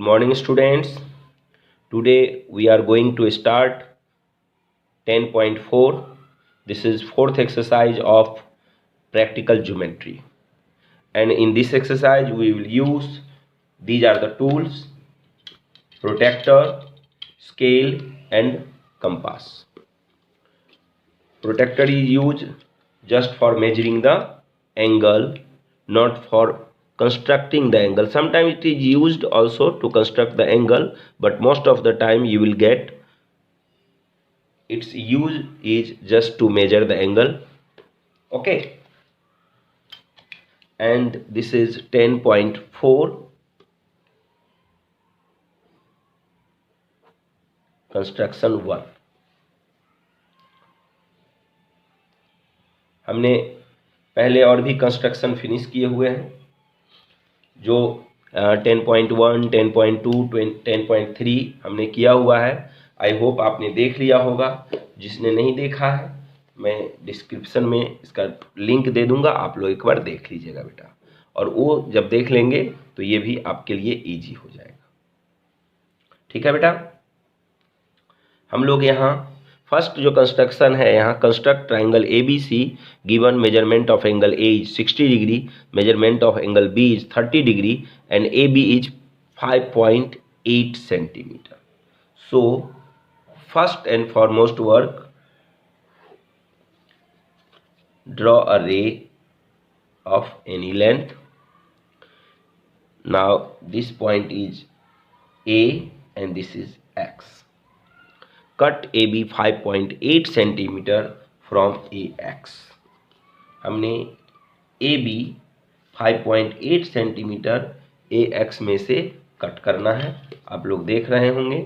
morning students. Today we are going to start 10.4. This is fourth exercise of practical geometry, and in this exercise we will use these are the tools: protractor, scale and compass. Protractor is used just for measuring the angle, not for constructing the angle. Sometimes it is used also to construct the angle, but most of the time you will get its use is just to measure the angle. Okay, and this is 10.4 construction 1. हमने पहले और भी construction finish किए हुए हैं, जो 10.1, 10.2, 10.3 हमने किया हुआ है. आई होप आपने देख लिया होगा. जिसने नहीं देखा है मैं डिस्क्रिप्शन में इसका लिंक दे दूंगा, आप लोग एक बार देख लीजिएगा बेटा, और वो जब देख लेंगे तो ये भी आपके लिए इजी हो जाएगा. ठीक है बेटा. हम लोग यहाँ फर्स्ट जो कंस्ट्रक्शन है, यहाँ construct triangle ABC, given measurement of angle A is 60 degree, measurement of angle B is 30 degree and AB is 5.8 centimetre. So first and foremost work, draw a ray of any length. Now this point is A and this is X. Cut AB 5.8 centimetre from AX. हमने AB 5.8 centimetre AX में से cut करना है. आप लोग देख रहे होंगे,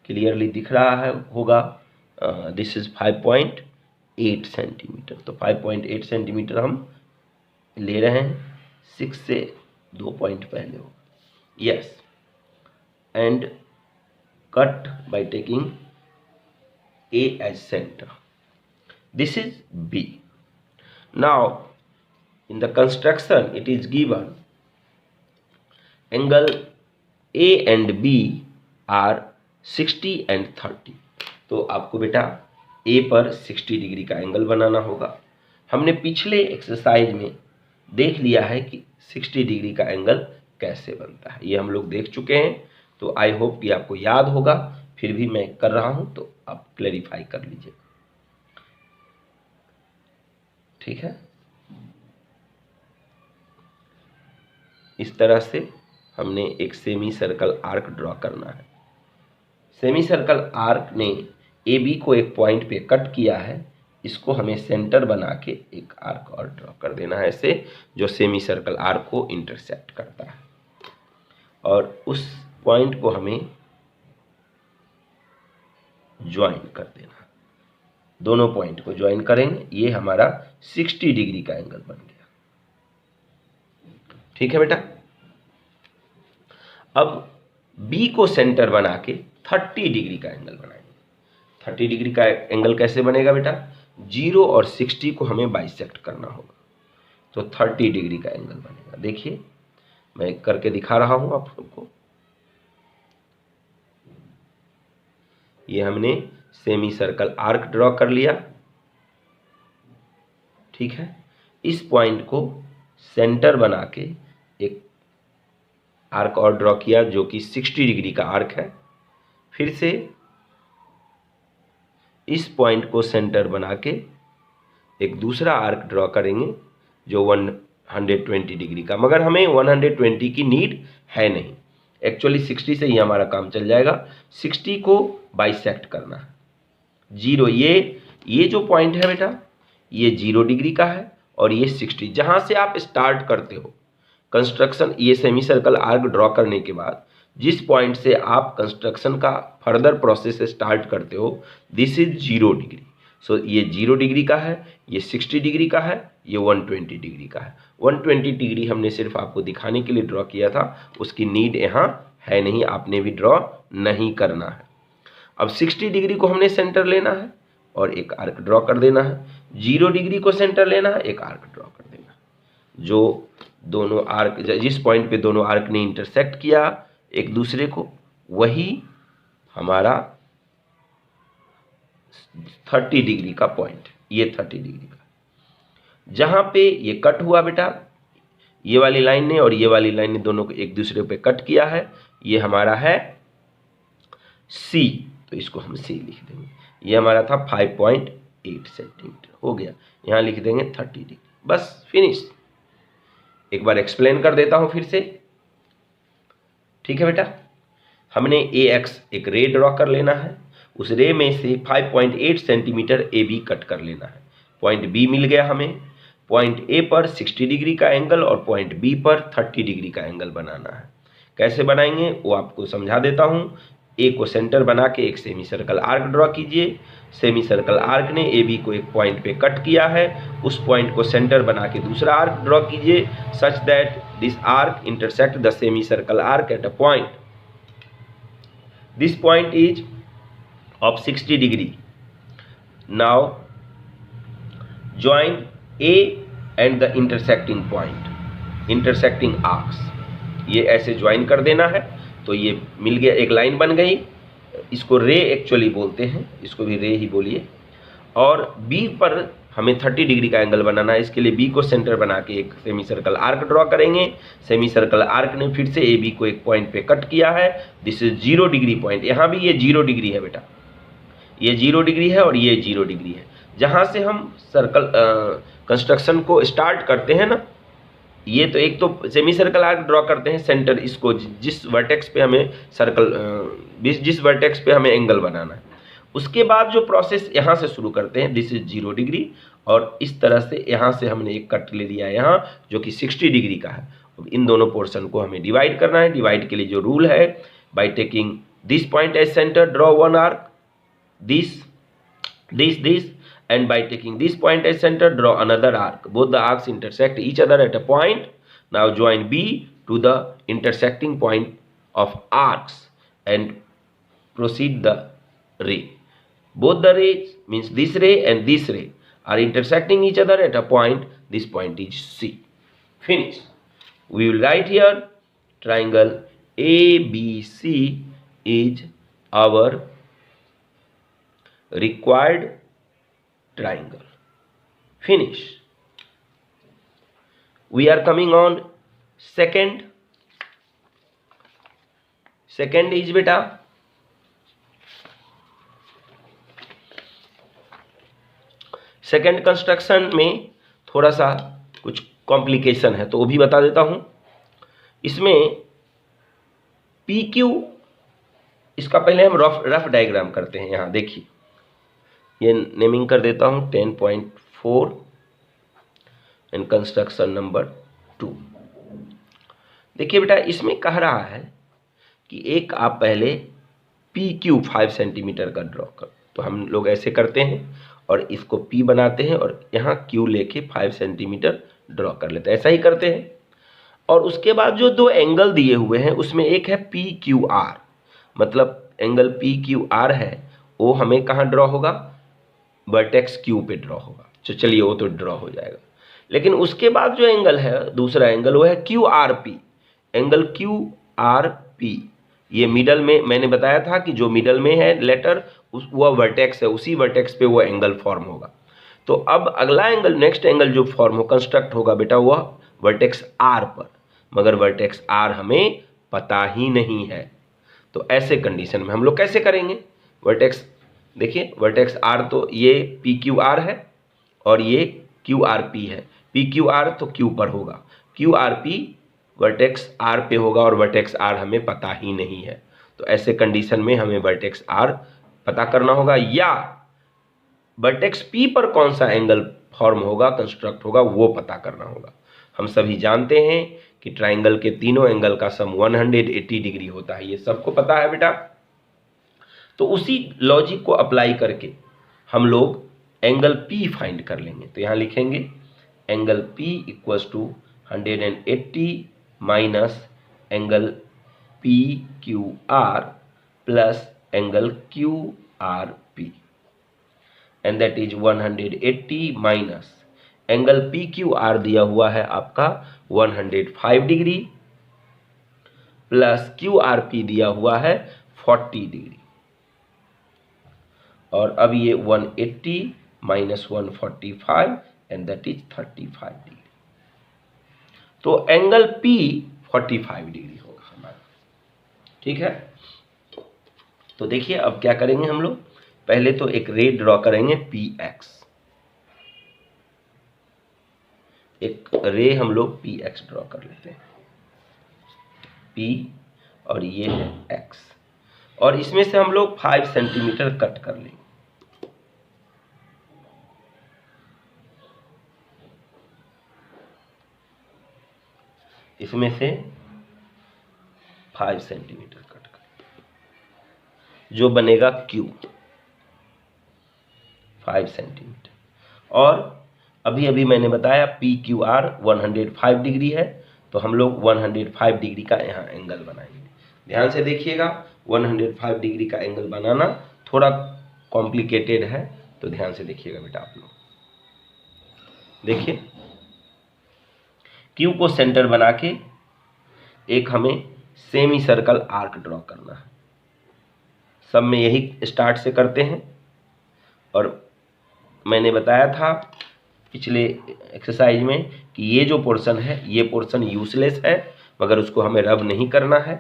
क्लियरली दिख रहा है होगा. This is 5.8 centimetre. तो 5.8 सेंटीमीटर हम ले रहे हैं. 6 से 2 पॉइंट पहले होगा. Yes, and cut by taking A as center. This is B. Now in the construction it is given angle A and B are 60 and 30. तो आपको बेटा A पर 60 डिग्री का एंगल बनाना होगा. हमने पिछले एक्सरसाइज में देख लिया है कि 60 डिग्री का एंगल कैसे बनता है, ये हम लोग देख चुके हैं. तो आई होप कि आपको याद होगा, फिर भी मैं कर रहा हूं तो आप क्लैरिफाई कर लीजिए. ठीक है. इस तरह से हमने एक सेमी सर्कल आर्क ड्रॉ करना है. सेमी सर्कल आर्क ने AB को एक पॉइंट पे कट किया है. इसको हमें सेंटर बना के एक आर्क और ड्रॉ कर देना है ऐसे, जो सेमी सर्कल आर्क को इंटरसेक्ट करता है. और उस पॉइंट को हमें ज्वाइन कर देना. दोनों पॉइंट को ज्वाइन करेंगे, ये हमारा 60 डिग्री का एंगल बन गया. ठीक है बेटा. अब B को सेंटर बना के 30 डिग्री का एंगल बनाएंगे. 30 डिग्री का एंगल कैसे बनेगा बेटा? 0 और 60 को हमें बाइसेक्ट करना होगा, तो 30 डिग्री का एंगल बनेगा. देखिए मैं करके दिखा रहा हूं आप सबको. ये हमने सेमी सर्कल आर्क ड्रॉ कर लिया. ठीक है. इस पॉइंट को सेंटर बना के एक आर्क और ड्रॉ किया, जो कि 60 डिग्री का आर्क है. फिर से इस पॉइंट को सेंटर बना के एक दूसरा आर्क ड्रॉ करेंगे, जो 120 डिग्री का, मगर हमें 120 की नीड है नहीं. एक्चुअली 60 से ही हमारा काम चल जाएगा. 60 को बाइसेक्ट करना है. 0, ये जो पॉइंट है बेटा, ये 0 डिग्री का है, और ये 60. जहां से आप स्टार्ट करते हो कंस्ट्रक्शन, ये सेमी सर्कल आर्क ड्रॉ करने के बाद जिस पॉइंट से आप कंस्ट्रक्शन का फर्दर प्रोसेस स्टार्ट करते हो, दिस इज 0 डिग्री. सो ये 0 डिग्री का है, ये 60 डिग्री का है, ये 120 डिग्री का है. 120 डिग्री हमने सिर्फ आपको दिखाने के लिए ड्रॉ किया था, उसकी नीड यहाँ है नहीं, आपने भी ड्रॉ नहीं करना है. अब 60 डिग्री को हमने सेंटर लेना है और एक आर्क ड्रॉ कर देना है. 0 डिग्री को सेंटर लेना है, एक आर्क ड्रॉ कर देना है. जो दोनों आर्क, जिस पॉइंट पे दोनों आर्क ने इंटरसेक्ट किया, एक दूसरे को, वही हमारा 30 डिग्री का पॉइंट, ये 30 डिग्री का। जहां पे ये कट हुआ बेटा, ये वाली लाइन ने और ये वाली लाइन ने दोनों को एक दूसरे पे कट किया है, ये हमारा है सी, तो इसको हम सी लिख देंगे। ये हमारा था 5.8 सेंटीमीटर, हो गया। यहाँ लिख देंगे 30 डिग्री, बस फिनिश। एक बार एक्सप्लेन कर देता हूं फिर से, ठीक है बेटा। हमने ए एक्स एक रे ड्रॉ कर लेना है, उस रे में से 5.8 सेंटीमीटर ए बी कट कर लेना है। पॉइंट बी मिल गया हमें, पॉइंट ए पर 60 डिग्री का एंगल और पॉइंट बी पर 30 डिग्री का एंगल बनाना है। कैसे बनाएंगे वो आपको समझा देता हूं। ए को सेंटर बना के एक सेमी सर्कल आर्क ड्रॉ कीजिए। सेमी सर्कल आर्क ने ए बी को एक पॉइंट पे कट किया है, उस पॉइंट को सेंटर बना के दूसरा आर्क ड्रॉ कीजिए such that this arc intersect the semi circle arc eight a point. This point is of 60 degree. Now join A and the intersecting point, intersecting arcs. ये ऐसे ज्वाइन कर देना है, तो ये मिल गया, एक लाइन बन गई। इसको रे एक्चुअली बोलते हैं, इसको भी रे ही बोलिए। और B पर हमें 30 डिग्री का एंगल बनाना है, इसके लिए B को सेंटर बना के एक सेमी सर्कल आर्क ड्रॉ करेंगे। सेमी सर्कल आर्क ने फिर से AB को एक पॉइंट पे कट किया है, दिस इज 0 डिग्री पॉइंट। यहाँ भी ये 0 डिग्री है बेटा, ये 0 डिग्री है और ये 0 डिग्री है। जहाँ से हम सर्कल कंस्ट्रक्शन को स्टार्ट करते हैं ना, ये तो एक तो सेमी सर्कल आर्क ड्रॉ करते हैं सेंटर, इसको जिस वर्टेक्स पे हमें सर्कल जिस वर्टेक्स पे हमें एंगल बनाना है, उसके बाद जो प्रोसेस यहाँ से शुरू करते हैं, दिस इज 0 डिग्री, और इस तरह से यहाँ से हमने एक कट ले लिया है यहाँ, जो कि 60 डिग्री का है। अब इन दोनों पोर्शन को हमें डिवाइड करना है। डिवाइड के लिए जो रूल है, by taking this point as centre draw one arc, this, and by taking this point as center draw another arc. Both the arcs intersect each other at a point. Now join B to the intersecting point of arcs and proceed the ray. Both the rays, means this ray and this ray, are intersecting each other at a point. This point is C. Finish. We will write here triangle ABC is our required triangle. Finish. We are coming on second is बेटा second construction में थोड़ा सा कुछ complication है, तो वो भी बता देता हूं। इसमें पी क्यू, इसका पहले हम रफ डायग्राम करते हैं। यहाँ देखिए, ये नेमिंग कर देता हूँ 10.4 एंड कंस्ट्रक्शन नंबर 2। देखिए बेटा, इसमें कह रहा है कि एक आप पहले पी क्यू 5 सेंटीमीटर का ड्रॉ कर, तो हम लोग ऐसे करते हैं और इसको पी बनाते हैं और यहाँ क्यू लेके 5 सेंटीमीटर ड्रॉ कर लेते हैं, ऐसा ही करते हैं। और उसके बाद जो दो एंगल दिए हुए हैं, उसमें एक है पी क्यू आर, मतलब एंगल पी क्यू आर है, वो हमें कहाँ ड्रॉ होगा, वर्टेक्स क्यू पे ड्रॉ होगा। तो चलिए वो तो ड्रॉ हो जाएगा। लेकिन उसके बाद जो एंगल है, दूसरा एंगल, वो है Q R P. Angle Q R P, ये मिडल में मैंने बताया था कि जो मिडल में है लेटर, वह वर्टेक्स है, उसी वर्टेक्स पे वो एंगल फॉर्म होगा। तो अब अगला एंगल, नेक्स्ट एंगल जो फॉर्म हो, कंस्ट्रक्ट होगा बेटा, वह वर्टेक्स आर पर, मगर वर्टेक्स आर हमें पता ही नहीं है। तो ऐसे कंडीशन में हम लोग कैसे करेंगे? वर्टेक्स, देखिए वर्टेक्स आर तो ये पी क्यू आर है और ये क्यू आर पी है। पी क्यू आर तो क्यू पर होगा, Q R P vertex R पे होगा, और वर्टेक्स आर हमें पता ही नहीं है। तो ऐसे कंडीशन में हमें वर्टेक्स आर पता करना होगा, या वर्टेक्स पी पर कौन सा एंगल फॉर्म होगा, कंस्ट्रक्ट होगा, वो पता करना होगा। हम सभी जानते हैं कि ट्राइंगल के तीनों एंगल का सम 180 डिग्री होता है, ये सबको पता है बेटा। तो उसी लॉजिक को अप्लाई करके हम लोग एंगल पी फाइंड कर लेंगे। तो यहाँ लिखेंगे angle P equals to 180 minus angle P Q R plus angle Q R P, and that is 180 minus angle P Q R दिया हुआ है आपका 105 degree, plus Q R P दिया हुआ है 40 डिग्री, और अब ये 180 minus 145 and that is 35 degree. तो एंगल पी 45 डिग्री होगा हमारा, ठीक है। तो देखिए अब क्या करेंगे हम लोग, पहले तो एक रे ड्रॉ करेंगे पी एक्स, एक रे हम लोग पी एक्स ड्रॉ कर लेते हैं, पी और ये है एक्स, और इसमें से हम लोग 5 सेंटीमीटर कट कर लेंगे। इसमें से 5 सेंटीमीटर कट कर, जो बनेगा क्यू 5 सेंटीमीटर। और अभी अभी मैंने बताया पी क्यू आर 105 डिग्री है, तो हम लोग 105 डिग्री का यहाँ एंगल बनाएंगे। ध्यान से देखिएगा, 105 डिग्री का एंगल बनाना थोड़ा कॉम्प्लिकेटेड है, तो ध्यान से देखिएगा बेटा आप लोग। देखिए क्यू को सेंटर बना के एक हमें सेमी सर्कल आर्क ड्रॉ करना है। सब में यही स्टार्ट से करते हैं, और मैंने बताया था पिछले एक्सरसाइज में कि ये जो पोर्शन है ये पोर्शन यूजलेस है, मगर उसको हमें रब नहीं करना है।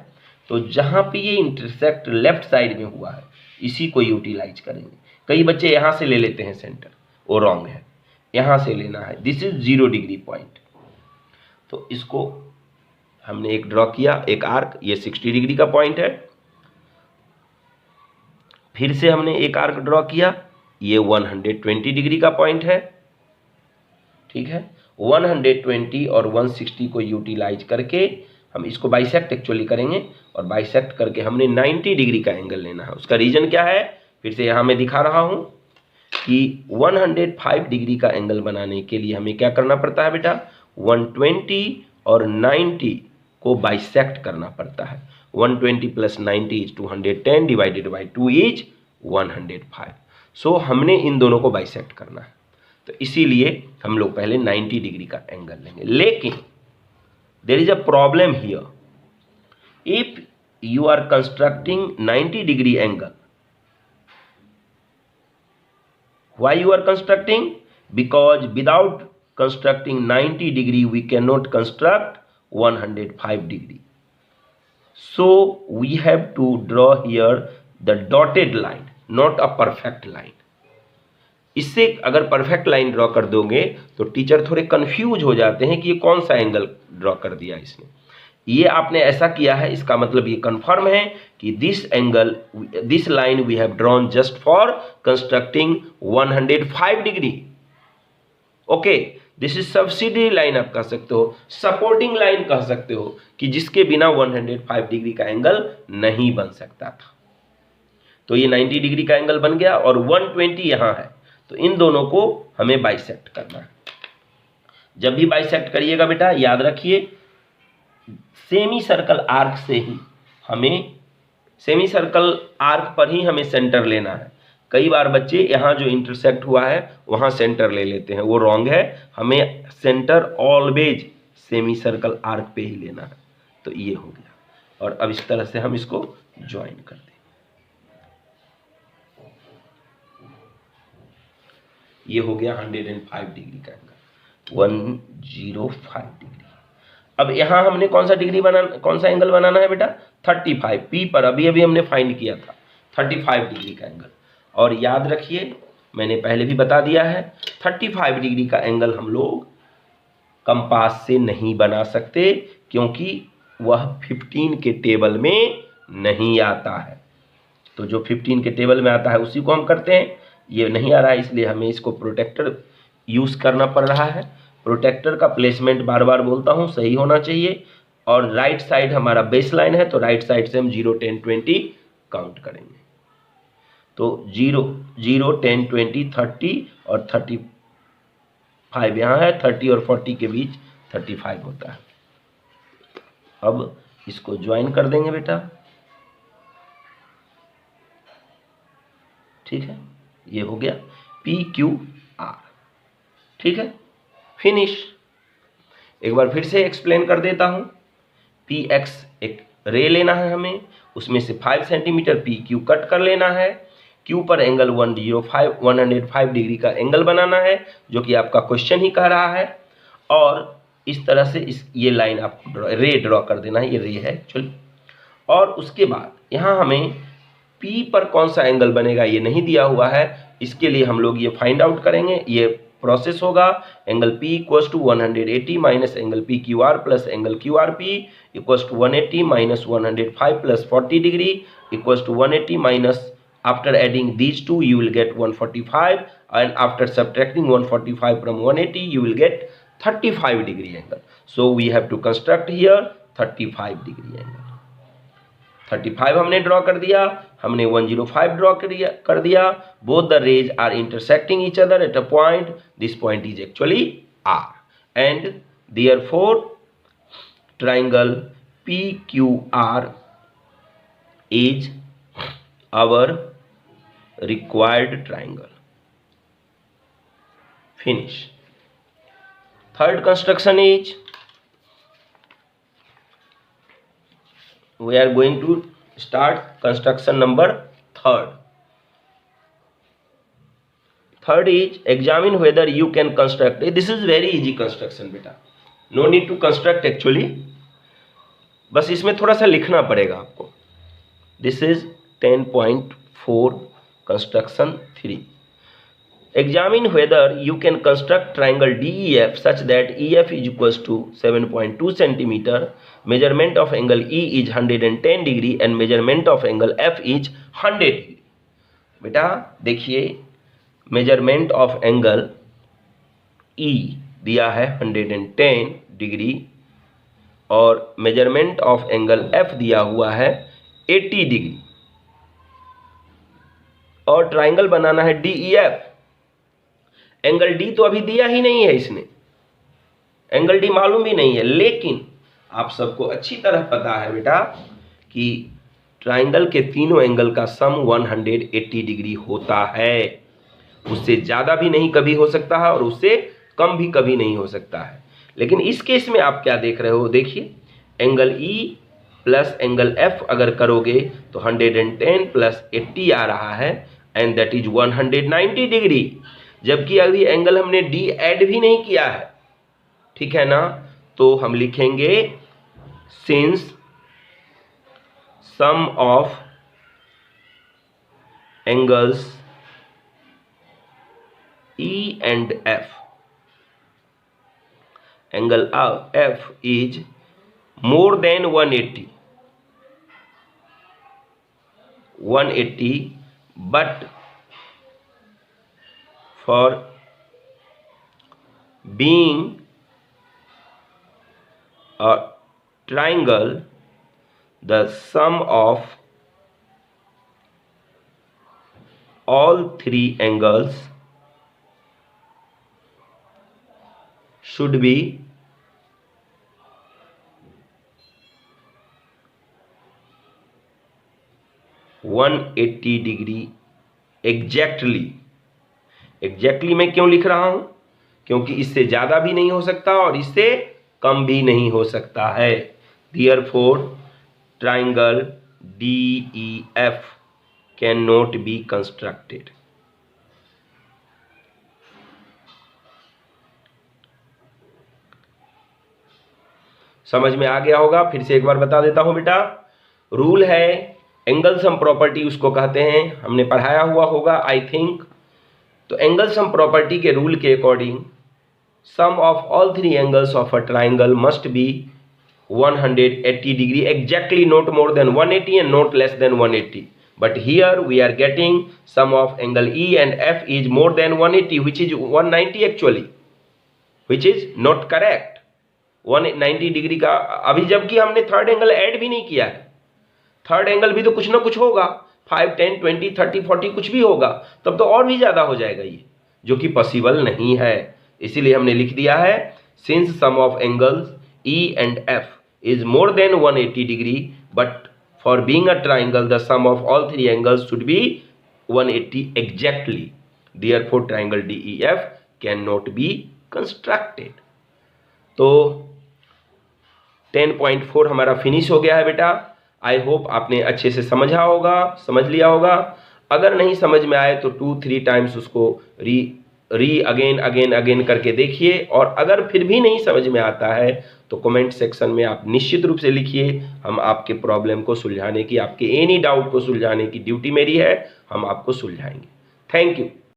तो जहाँ पे ये इंटरसेक्ट लेफ्ट साइड में हुआ है इसी को यूटिलाइज करेंगे। कई बच्चे यहाँ से ले लेते हैं सेंटर, वो रॉन्ग है, यहाँ से लेना है। This is 0 degree point. तो इसको हमने एक ड्रॉ किया, एक आर्क, ये 60 डिग्री का पॉइंट है। फिर से हमने एक आर्क ड्रॉ किया, ये 120 डिग्री का पॉइंट है, ठीक है। 120 और 160 को यूटिलाइज करके हम इसको बाइसेक्ट एक्चुअली करेंगे, और बाइसेक्ट करके हमने 90 डिग्री का एंगल लेना है। उसका रीजन क्या है, फिर से यहाँ मैं दिखा रहा हूँ कि 105 डिग्री का एंगल बनाने के लिए हमें क्या करना पड़ता है बेटा, 120 और 90 को बाइसेक्ट करना पड़ता है। 120 plus 90 is 210 divided by 2 is 105। सो हमने इन दोनों को बाइसेक्ट करना है, तो इसीलिए हम लोग पहले 90 डिग्री का एंगल लेंगे। लेकिन there is a problem here, if you are constructing 90 degree angle, why you are constructing, because without constructing 90 degree we can not construct 105 degree. So we have to draw here the dotted line, not a perfect line. इससे अगर perfect line draw कर दोगे तो teacher थोड़े confuse हो जाते हैं कि ये कौन सा एंगल ड्रॉ कर दिया इसने। ये आपने ऐसा किया है, इसका मतलब ये कंफर्म है कि this angle, this line we have drawn just for constructing 105 degree. Okay, this is subsidy line आप कह सकते हो, सपोर्टिंग लाइन कह सकते हो, कि जिसके बिना 105 डिग्री का एंगल नहीं बन सकता था। तो ये 90 डिग्री का एंगल बन गया, और 120 यहाँ है, तो इन दोनों को हमें बाइसेक्ट करना है। जब भी बाइसेक्ट करिएगा बेटा याद रखिए, सेमी सर्कल आर्क से ही हमें, सेमी सर्कल आर्क पर ही हमें सेंटर लेना है। कई बार बच्चे यहाँ जो इंटरसेक्ट हुआ है वहाँ सेंटर ले लेते हैं, वो रॉन्ग है। हमें centre always semi circle arc पे ही लेना है। तो ये हो गया, और अब इस तरह से हम इसको ज्वाइन कर दें। ये हो गया 105 डिग्री का एंगल, 105 डिग्री। अब यहाँ हमने कौन सा डिग्री बनाना, कौन सा एंगल बनाना है बेटा, 35। पी पर अभी अभी हमने फाइंड किया था 35 डिग्री का एंगल। और याद रखिए मैंने पहले भी बता दिया है, 35 डिग्री का एंगल हम लोग कंपास से नहीं बना सकते, क्योंकि वह 15 के टेबल में नहीं आता है। तो जो 15 के टेबल में आता है उसी को हम करते हैं। ये नहीं आ रहा है, इसलिए हमें इसको प्रोटेक्टर यूज़ करना पड़ रहा है। प्रोटेक्टर का प्लेसमेंट बार बार बोलता हूँ सही होना चाहिए, और राइट साइड हमारा बेस लाइन है, तो राइट साइड से हम 0, 10, 20 काउंट करेंगे। तो 0, 0, 10, 20, 30 और 35 यहाँ है, 30 और 40 के बीच 35 होता है। अब इसको ज्वाइन कर देंगे बेटा, ठीक है। ये हो गया PQR, ठीक है, फिनिश। एक बार फिर से एक्सप्लेन कर देता हूँ। PX एक रे लेना है हमें, उसमें से 5 सेंटीमीटर पी क्यू कट कर लेना है, क्यू पर एंगल 105 डिग्री का एंगल बनाना है, जो कि आपका क्वेश्चन ही कह रहा है। और इस तरह से ये लाइन आपको रे ड्रॉ कर देना है, ये रे है एक्चुअली। और उसके बाद यहाँ हमें P पर कौन सा एंगल बनेगा ये नहीं दिया हुआ है, इसके लिए हम लोग ये फाइंड आउट करेंगे। ये प्रोसेस होगा, angle P equals to 180 minus angle P Q R plus angle Q R P equals to 180 minus 105 plus 40 degree equals to 180 minus, after adding these two you will get 145, and after subtracting 145 from 180 you will get 35 degree angle. So we have to construct here 35 degree angle. 35 हमने draw कर दिया, हमने 105 draw कर दिया। Both the rays are intersecting each other at a point, this point is actually R, and therefore triangle PQR is our required triangle. Finish. Third construction is, we are going to start construction number third. Third is examine whether you can construct. This is very easy construction बेटा, no need to construct actually, बस इसमें थोड़ा सा लिखना पड़ेगा आपको। This is 10.4 construction 3. Examine whether you can construct triangle DEF such that EF is equals to 7.2 centimeter, measurement of angle E is 110 degree and measurement of angle F is 100 degree. बेटा देखिए, measurement of angle E दिया है 110 degree और measurement of angle F दिया हुआ है 80 degree, और triangle बनाना है DEF। एंगल डी तो अभी दिया ही नहीं है इसने, एंगल डी मालूम भी नहीं है, लेकिन आप सबको अच्छी तरह पता है बेटा कि ट्राइंगल के तीनों एंगल का सम 180 डिग्री होता है, उससे ज़्यादा भी नहीं कभी हो सकता है और उससे कम भी कभी नहीं हो सकता है। लेकिन इस केस में आप क्या देख रहे हो, देखिए angle E plus angle F अगर करोगे तो 110 प्लस 80 आ रहा है, एंड दैट इज 190 डिग्री, जबकि अभी एंगल हमने D ऐड भी नहीं किया है, ठीक है ना। तो हम लिखेंगे since sum of angles E and F, angle F is more than 180, but for being a triangle, the sum of all three angles should be 180 degree exactly. Exactly मैं क्यों लिख रहा हूं, क्योंकि इससे ज़्यादा भी नहीं हो सकता और इससे कम भी नहीं हो सकता है। Therefore triangle DEF cannot be constructed. समझ में आ गया होगा, फिर से एक बार बता देता हूं बेटा। रूल है एंगल सम प्रॉपर्टी, उसको कहते हैं, हमने पढ़ाया हुआ होगा आई थिंक। तो एंगल सम प्रॉपर्टी के रूल के according sum of all three angles of a triangle must be 180 degree exactly, not more than 180 and not less than 180. But here we are getting sum of angle E and F is more than 180, which is 190 actually, which is not correct. 190 degree का अभी, जबकि हमने third angle add भी नहीं किया है। Third angle भी तो कुछ ना कुछ होगा, 5, 10, 20, 30, 40 कुछ भी होगा, तब तो और भी ज़्यादा हो जाएगा ये, जो कि पॉसिबल नहीं है। इसीलिए हमने लिख दिया है since sum of angles E and F is more than 180 degree, but for being a triangle the sum of all three angles should be 180 exactly. Therefore triangle DEF cannot be constructed. तो 10.4 हमारा finish हो गया है बेटा। I hope आपने अच्छे से समझ लिया होगा। अगर नहीं समझ में आए तो 2-3 टाइम्स उसको अगेन करके देखिए, और अगर फिर भी नहीं समझ में आता है तो कमेंट सेक्शन में आप निश्चित रूप से लिखिए। हम आपके प्रॉब्लम को सुलझाने की, आपके एनी डाउट को सुलझाने की ड्यूटी मेरी है, हम आपको सुलझाएंगे। Thank you.